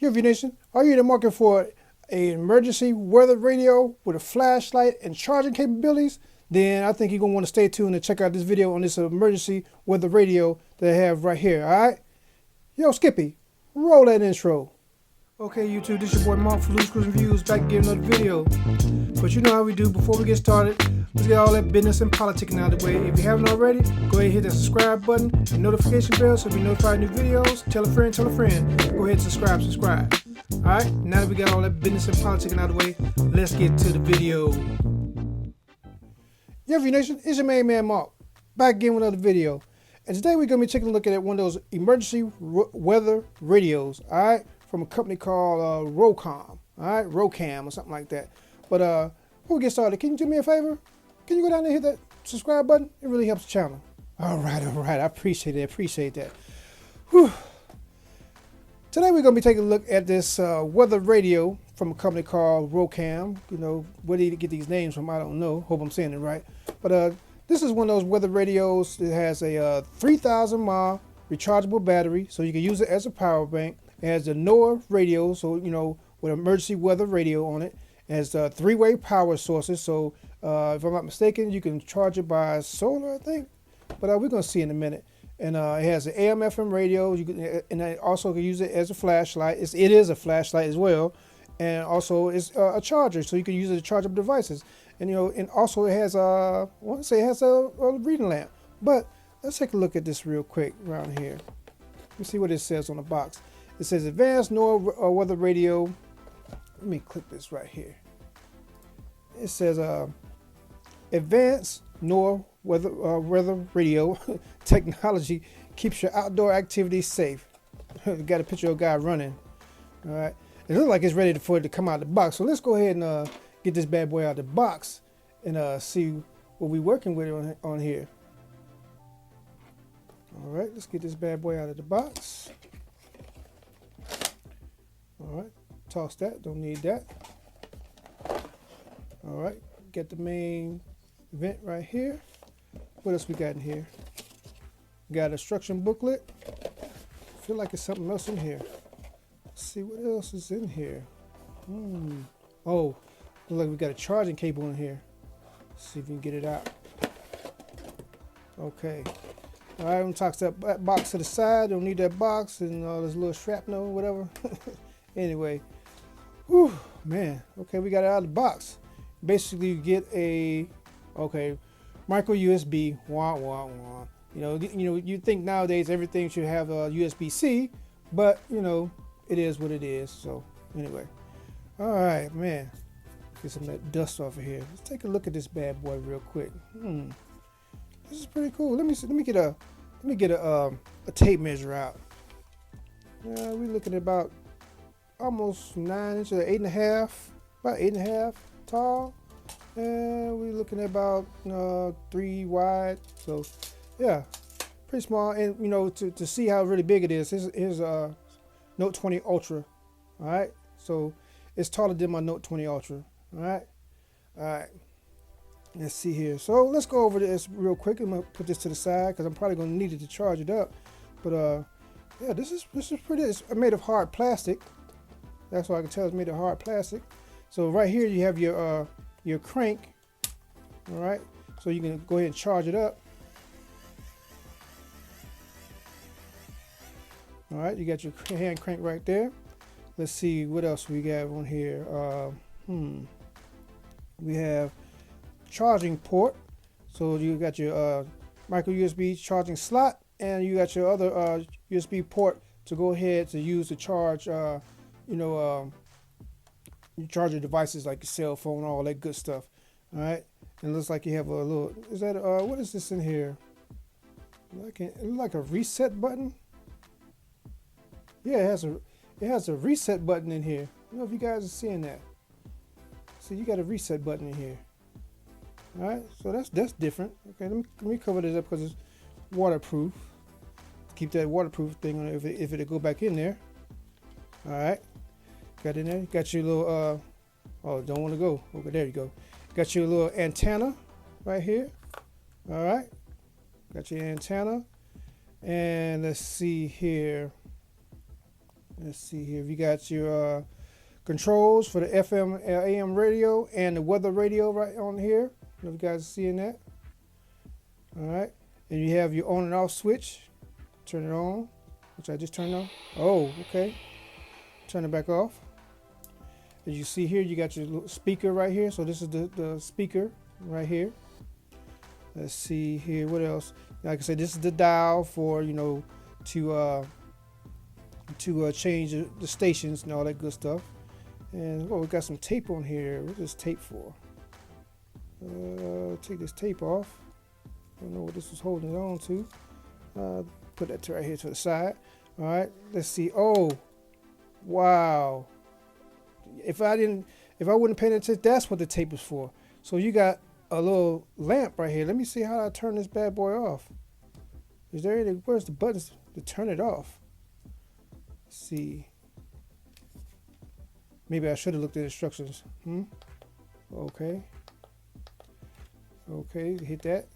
Yo, V Nation, are you in the market for an emergency weather radio with a flashlight and charging capabilities? Then I think you're going to want to stay tuned and check out this video on this emergency weather radio that I have right here, alright? Yo, Skippy, roll that intro. Okay, YouTube, this your boy Mark for Loose Cruising Views, back again another video. But you know how we do. Before we get started, let's get all that business and politicking out of the way. If you haven't already, go ahead and hit that subscribe button and notification bell so you'll be notified of new videos. Tell a friend, tell a friend. Go ahead and subscribe. Alright, now that we got all that business and politicking out of the way, let's get to the video. Yo, V Nation, it's your main man Mark, back again with another video. And today we're going to be taking a look at one of those emergency weather radios, alright, from a company called ROCAM, alright, ROCAM or something like that. But before we get started, can you do me a favor? Can you go down there and hit that subscribe button? It really helps the channel. Alright, I appreciate that. Whew. Today we're going to be taking a look at this weather radio from a company called ROCAM. You know, where did he get these names from? I don't know. Hope I'm saying it right. But this is one of those weather radios that has a 3000 mAh rechargeable battery, so you can use it as a power bank. It has a NOAA radio, so you know, with emergency weather radio on it. It has three-way power sources, so if I'm not mistaken, you can charge it by solar, I think. But we're going to see in a minute. And it has an AM/FM radio, and it also can use it as a flashlight. It is a flashlight as well, and also it's a charger, so you can use it to charge up devices. And you know, and also it has I want to say it has a reading lamp. But let's take a look at this real quick around here. Let me see what it says on the box. It says Advanced NOAA Weather Radio. Let me click this right here. It says Advanced NOAA weather radio technology keeps your outdoor activities safe. Got a picture of a guy running. All right, it looks like it's ready for it to come out of the box. So let's go ahead and get this bad boy out of the box and see what we're working with on here. All right, let's get this bad boy out of the box. All right, toss that. Don't need that. All right, get the main vent right here. What else we got in here? Got an instruction booklet. Feel like it's something else in here. Let's see what else is in here. Oh, looks like we got a charging cable in here. Let's see if we can get it out. Okay. All right, I'm gonna toss that box to the side. Don't need that box and all this little shrapnel or whatever. Anyway, whew, man. Okay, we got it out of the box. Basically, you get a micro USB. You know, you think nowadays everything should have a USB-C, but you know, it is what it is. So anyway, all right, man. Get some of that dust off of here. Let's take a look at this bad boy real quick. This is pretty cool. Let me get a tape measure out. Yeah, we're looking at about almost 9 inches, 8.5, about 8.5 tall, and we're looking at about 3 wide. So yeah, pretty small. And you know, to see how really big it is, here's a Note 20 Ultra. All right, so it's taller than my Note 20 Ultra. All right. Let's see here. So let's go over this real quick. I'm gonna put this to the side because I'm probably gonna need it to charge it up. But yeah, this is pretty. It's made of hard plastic. That's what I can tell. It's made of hard plastic. So right here you have your crank. All right. So you can go ahead and charge it up. All right. You got your hand crank right there. Let's see what else we got on here. We have charging port. So you got your micro USB charging slot, and you got your other USB port to go ahead to use to charge you charge your devices like your cell phone, all that good stuff. All right, and it looks like you have a little, is that what is this in here? It looks like a reset button. Yeah, it has a reset button in here. I don't know if you guys are seeing that. See, you got a reset button in here. All right, so that's different. Okay, let me cover this up because it's waterproof. Keep that waterproof thing on if it'll go back in there. All right, got in there. Got your little oh, don't want to go. Okay, there you go. Got your little antenna right here. All right, got your antenna, and let's see here. Let's see here. You got your controls for the FM, AM radio and the weather radio right on here. I don't know if you guys are seeing that. All right. And you have your on and off switch. Turn it on, which I just turned on. Oh, okay. Turn it back off. As you see here, you got your little speaker right here. So this is the speaker right here. Let's see here. What else? Like I said, this is the dial for, you know, to change the stations and all that good stuff. And we got some tape on here. What's this tape for? Take this tape off. I don't know what this was holding on to. Put that right here to the side. All right. Let's see. Oh, wow. If I wouldn't pay attention, that's what the tape is for. So you got a little lamp right here. Let me see how I turn this bad boy off. Is there any? Where's the buttons to turn it off? Let's see. Maybe I should have looked at instructions. Okay. Okay, hit that.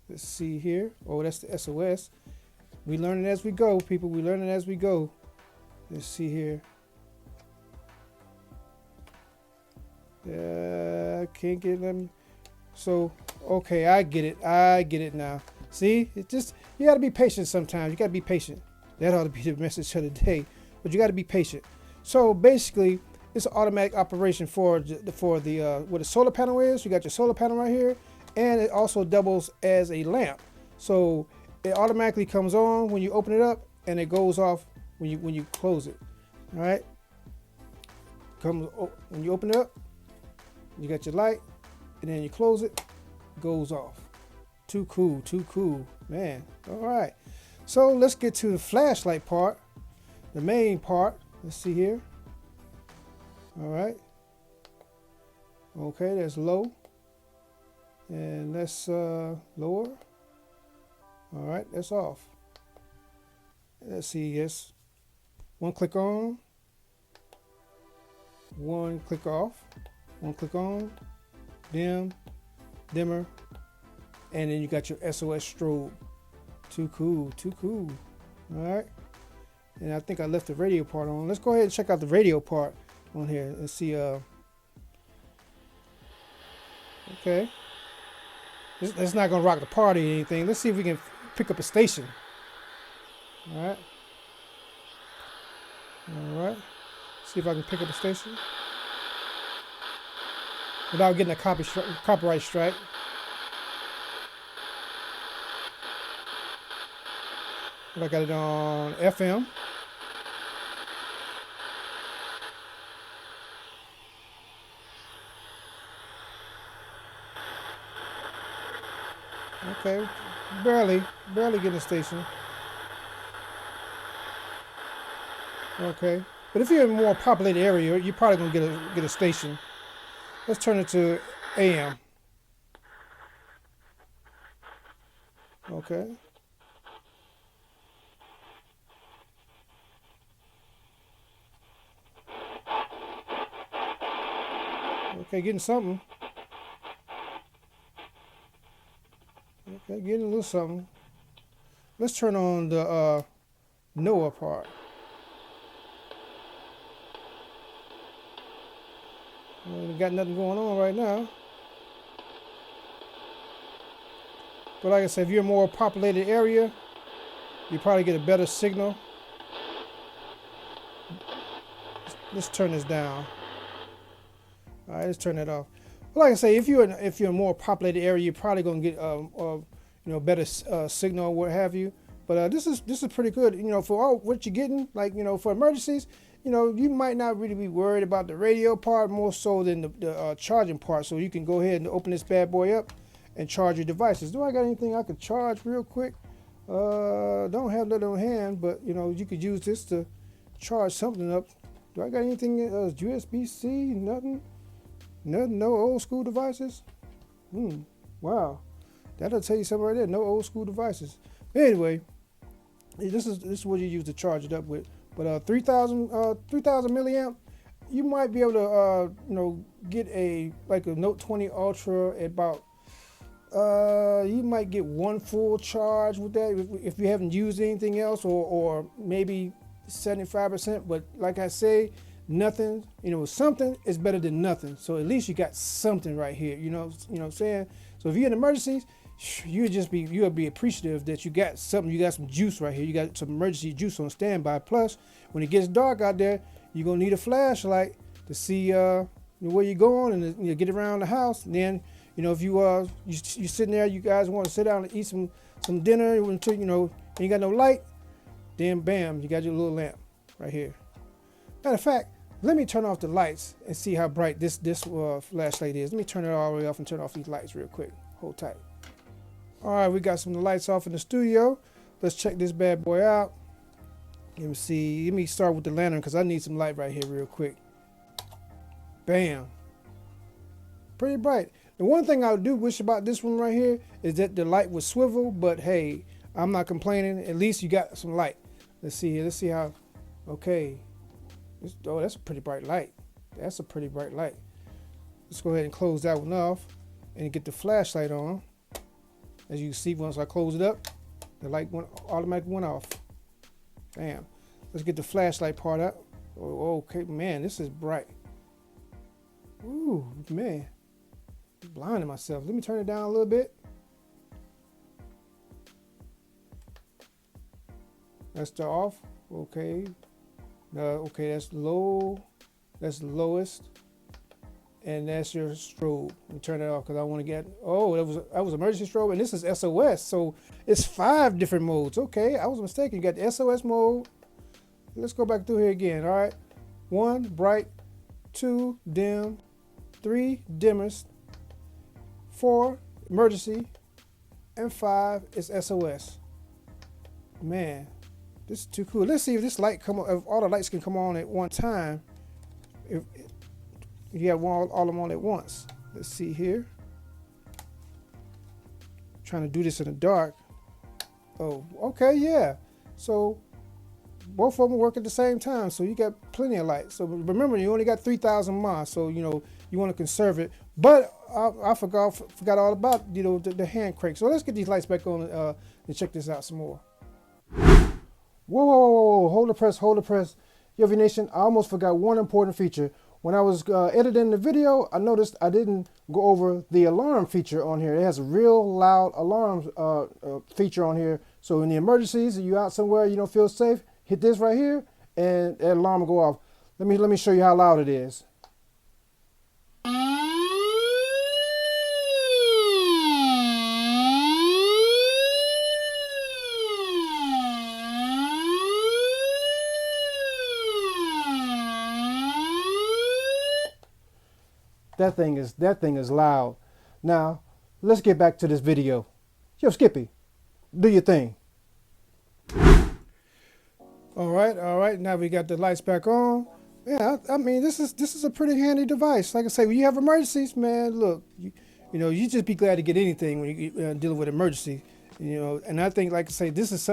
Let's see here. Oh, that's the SOS. We learn it as we go, people. We learn it as we go. Let's see here. Can't get them. So, okay, I get it. I get it now. See, it just, you got to be patient sometimes. You got to be patient. That ought to be the message of the day. But you got to be patient. So basically, it's an automatic operation for the what a solar panel is. You got your solar panel right here, and it also doubles as a lamp. So it automatically comes on when you open it up, and it goes off when you close it. All right. When you open it up, you got your light, and then you close it, goes off. Too cool, man. All right. So let's get to the flashlight part, the main part. Let's see here. All right. Okay, that's low. And that's lower. All right, that's off. Let's see, yes. One click on. One click off. One click on. Dim. Dimmer. And then you got your SOS strobe. Too cool. All right. And I think I left the radio part on. Let's go ahead and check out the radio part on here and see. Okay. It's not gonna rock the party or anything. Let's see if we can pick up a station. All right. All right. See if I can pick up a station without getting a copyright strike. I got it on FM. Okay, barely getting a station. Okay, but if you're in a more populated area, you're probably gonna get a station. Let's turn it to AM. Okay. Okay, getting something. Okay, getting a little something. Let's turn on the NOAA part. We got nothing going on right now. But like I said, if you're in a more populated area, you probably get a better signal. Let's turn this down. All right, let's turn that off. But like I say, if you're in a more populated area, you're probably gonna get better signal or what have you. But this is pretty good. You know, for all what you're getting, like, you know, for emergencies, you know, you might not really be worried about the radio part more so than the charging part. So you can go ahead and open this bad boy up and charge your devices. Do I got anything I could charge real quick? Don't have that on hand, but you know, you could use this to charge something up. Do I got anything USB-C? Nothing. No old school devices. Wow, that'll tell you something right there. No old school devices. Anyway, this is what you use to charge it up with. But 3000 milliamp, you might be able to get a Note 20 Ultra at about you might get one full charge with that if you haven't used anything else, or maybe 75%, but like I say, nothing, something is better than nothing. So at least you got something right here, you know what I'm saying? So if you're in emergencies, you'll be appreciative that you got something, you got some juice right here, you got some emergency juice on standby. Plus, when it gets dark out there, you're gonna need a flashlight to see where you're going and get around the house. And then, if you sitting there, you guys want to sit down and eat some dinner until you ain't got no light, then bam, you got your little lamp right here. Matter of fact, let me turn off the lights and see how bright this flashlight is. Let me turn it all the way off and turn off these lights real quick. Hold tight. All right, we got some lights off in the studio. Let's check this bad boy out. Let me see. Let me start with the lantern because I need some light right here real quick. Bam. Pretty bright. The one thing I do wish about this one right here is that the light would swivel, but hey, I'm not complaining. At least you got some light. Let's see here. Let's see how. Okay. Oh, that's a pretty bright light. That's a pretty bright light. Let's go ahead and close that one off and get the flashlight on. As you can see, once I close it up, the light automatically went off. Bam. Let's get the flashlight part up. Oh, okay, man, this is bright. Ooh, man. I'm blinding myself. Let me turn it down a little bit. That's the off. Okay. Okay, that's low. That's the lowest. And that's your strobe. Let me turn it off because I want to get. Oh, that was emergency strobe, and this is SOS. So it's 5 different modes. Okay, I was mistaken. You got the SOS mode. Let's go back through here again. All right, 1 bright, 2 dim, 3 dimmest, 4 emergency, and 5 is SOS. Man, this is too cool. Let's see if this light if all the lights can come on at one time. If you have all of them on at once. Let's see here. Trying to do this in the dark. Oh, okay, yeah. So both of them work at the same time. So you got plenty of light. So remember, you only got 3000 mAh. So you want to conserve it. But I forgot all about the hand crank. So let's get these lights back on and check this out some more. Whoa, hold the press. UNBOX Nation, I almost forgot one important feature. When I was editing the video, I noticed I didn't go over the alarm feature on here. It has a real loud alarm feature on here. So in the emergencies, if you're out somewhere, you don't feel safe, hit this right here, and that alarm will go off. Let me show you how loud it is. That thing is loud. Now, let's get back to this video. Yo, Skippy, do your thing. All right. Now we got the lights back on. Yeah, I mean, this is a pretty handy device. Like I say, when you have emergencies, man, look, you just be glad to get anything when you dealing with emergency. And I think, like I say, this is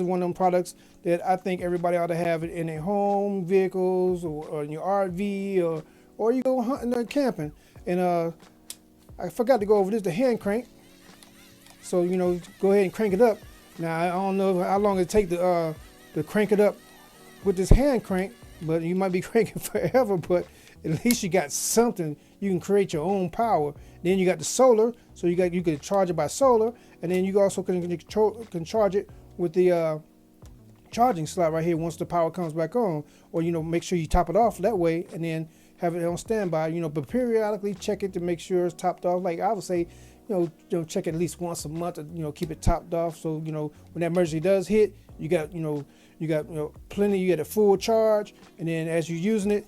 one of them products that I think everybody ought to have in their home vehicles or in your RV or you go hunting or camping. And I forgot to go over this, the hand crank. So, go ahead and crank it up. Now, I don't know how long it take to crank it up with this hand crank, but you might be cranking forever, but at least you got something. You can create your own power. Then you got the solar, so you can charge it by solar, and then you also can charge it with the charging slot right here once the power comes back on. Or, make sure you top it off that way, and then have it on standby, but periodically check it to make sure it's topped off. Like I would say, check it at least once a month, keep it topped off. So, when that emergency does hit, you got plenty, you get a full charge. And then as you're using it,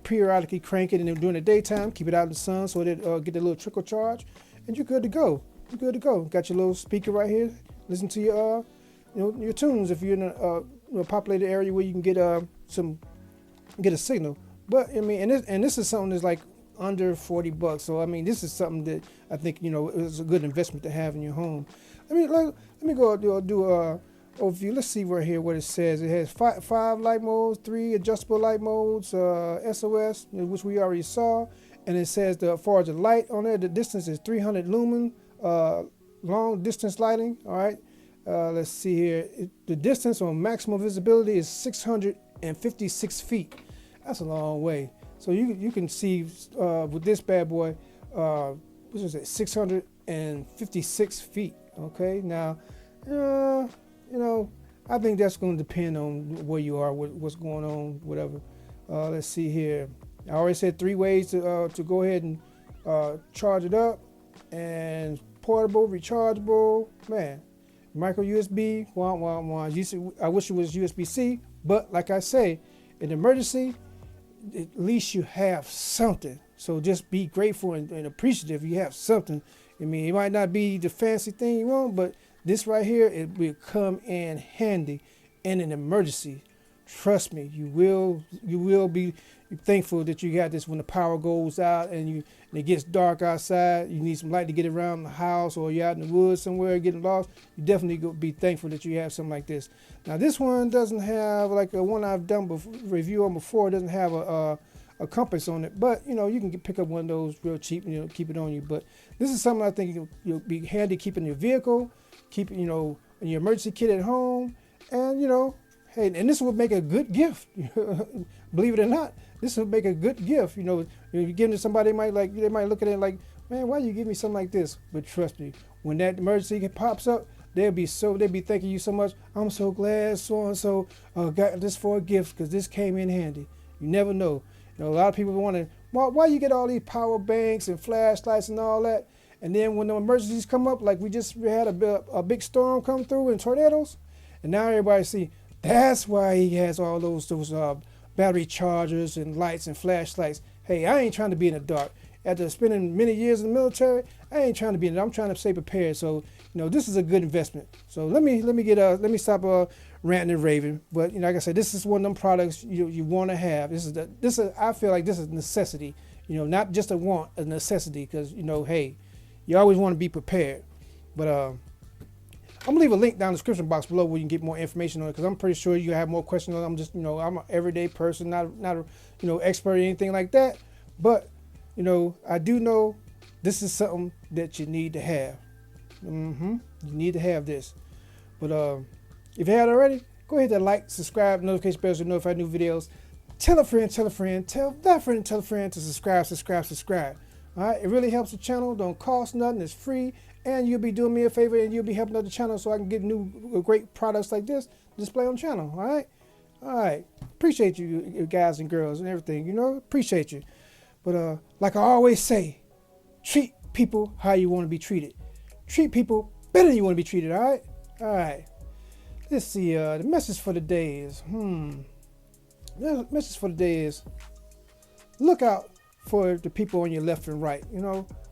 periodically crank it, and then during the daytime, keep it out in the sun so that get a little trickle charge, and you're good to go. Got your little speaker right here. Listen to your, your tunes if you're in a populated area where you can get a signal. But I mean, and this is something that's like under $40. So I mean, this is something that I think is a good investment to have in your home. Let me go do a overview. Let's see right here what it says. It has 5 light modes, 3 adjustable light modes, SOS, which we already saw, and it says as far as the light on there, the distance is 300 lumen, long distance lighting. All right, Let's see here. The distance on maximum visibility is 656 feet. That's a long way. So you can see with this bad boy, what was it, 656 feet. Okay, now, you know, I think that's going to depend on where you are, what's going on, whatever. Let's see here. I already said 3 ways to go ahead and charge it up, and portable, rechargeable, man. Micro USB, I wish it was USB-C, but like I say, in an emergency, at least you have something. So just be grateful and appreciative you have something. I mean, it might not be the fancy thing you want, but this right here, it will come in handy in an emergency. Trust me, you will be thankful that you got this when the power goes out and it gets dark outside. You need some light to get around the house, or you're out in the woods somewhere getting lost. You definitely go be thankful that you have something like this. Now this one doesn't have, like the one I've done review on before, doesn't have a compass on it, but you know, you can pick up one of those real cheap and keep it on you. But this is something I think you'll be handy keeping your vehicle, keep in your emergency kit at home, and hey, and this would make a good gift. Believe it or not, this would make a good gift. If you're giving it to somebody, they might look at it like, man, why you give me something like this? But trust me, when that emergency pops up, they'll be thanking you so much. I'm so glad so and so got this for a gift, because this came in handy. You never know. A lot of people wondering, why you get all these power banks and flashlights and all that, and then when the emergencies come up, like we had a big storm come through and tornadoes, and now everybody see. That's why he has all those battery chargers and lights and flashlights. Hey, I ain't trying to be in the dark. After spending many years in the military, I ain't trying to be in it. I'm trying to stay prepared. So, this is a good investment. So let me stop ranting and raving. But like I said, this is one of them products you want to have. I feel like this is a necessity. Not just a want, a necessity. Because hey, you always want to be prepared. But I'm gonna leave a link down in the description box below where you can get more information on it, because I'm pretty sure you have more questions on it. I'm just, I'm an everyday person, not expert or anything like that. But, I do know this is something that you need to have. You need to have this. But if you haven't already, go ahead and like, subscribe, notification bells to notify new videos. Tell a friend, tell that friend, tell a friend to subscribe. All right, it really helps the channel. Don't cost nothing. It's free. And you'll be doing me a favor, and you'll be helping out the channel so I can get new great products like this display on the channel. All right. Appreciate you guys and girls and everything. Appreciate you. But like I always say, treat people how you want to be treated. Treat people better than you want to be treated. All right. Let's see. The message for the day is the message for the day is look out for the people on your left and right.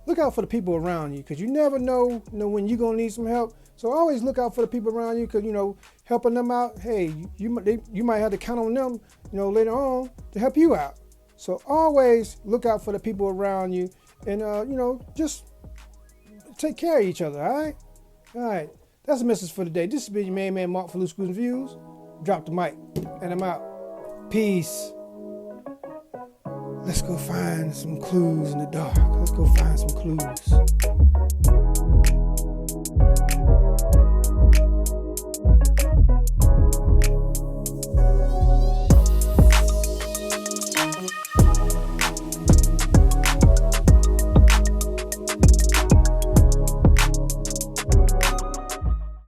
Look out for the people around you, because you never know, when you're going to need some help. So always look out for the people around you, because, helping them out, hey, you might have to count on them, later on to help you out. So always look out for the people around you, and, just take care of each other, all right? That's the message for today. This has been your main man, Mark, for Loose Screws and Views. Drop the mic, and I'm out. Peace. Let's go find some clues in the dark. Let's go find some clues.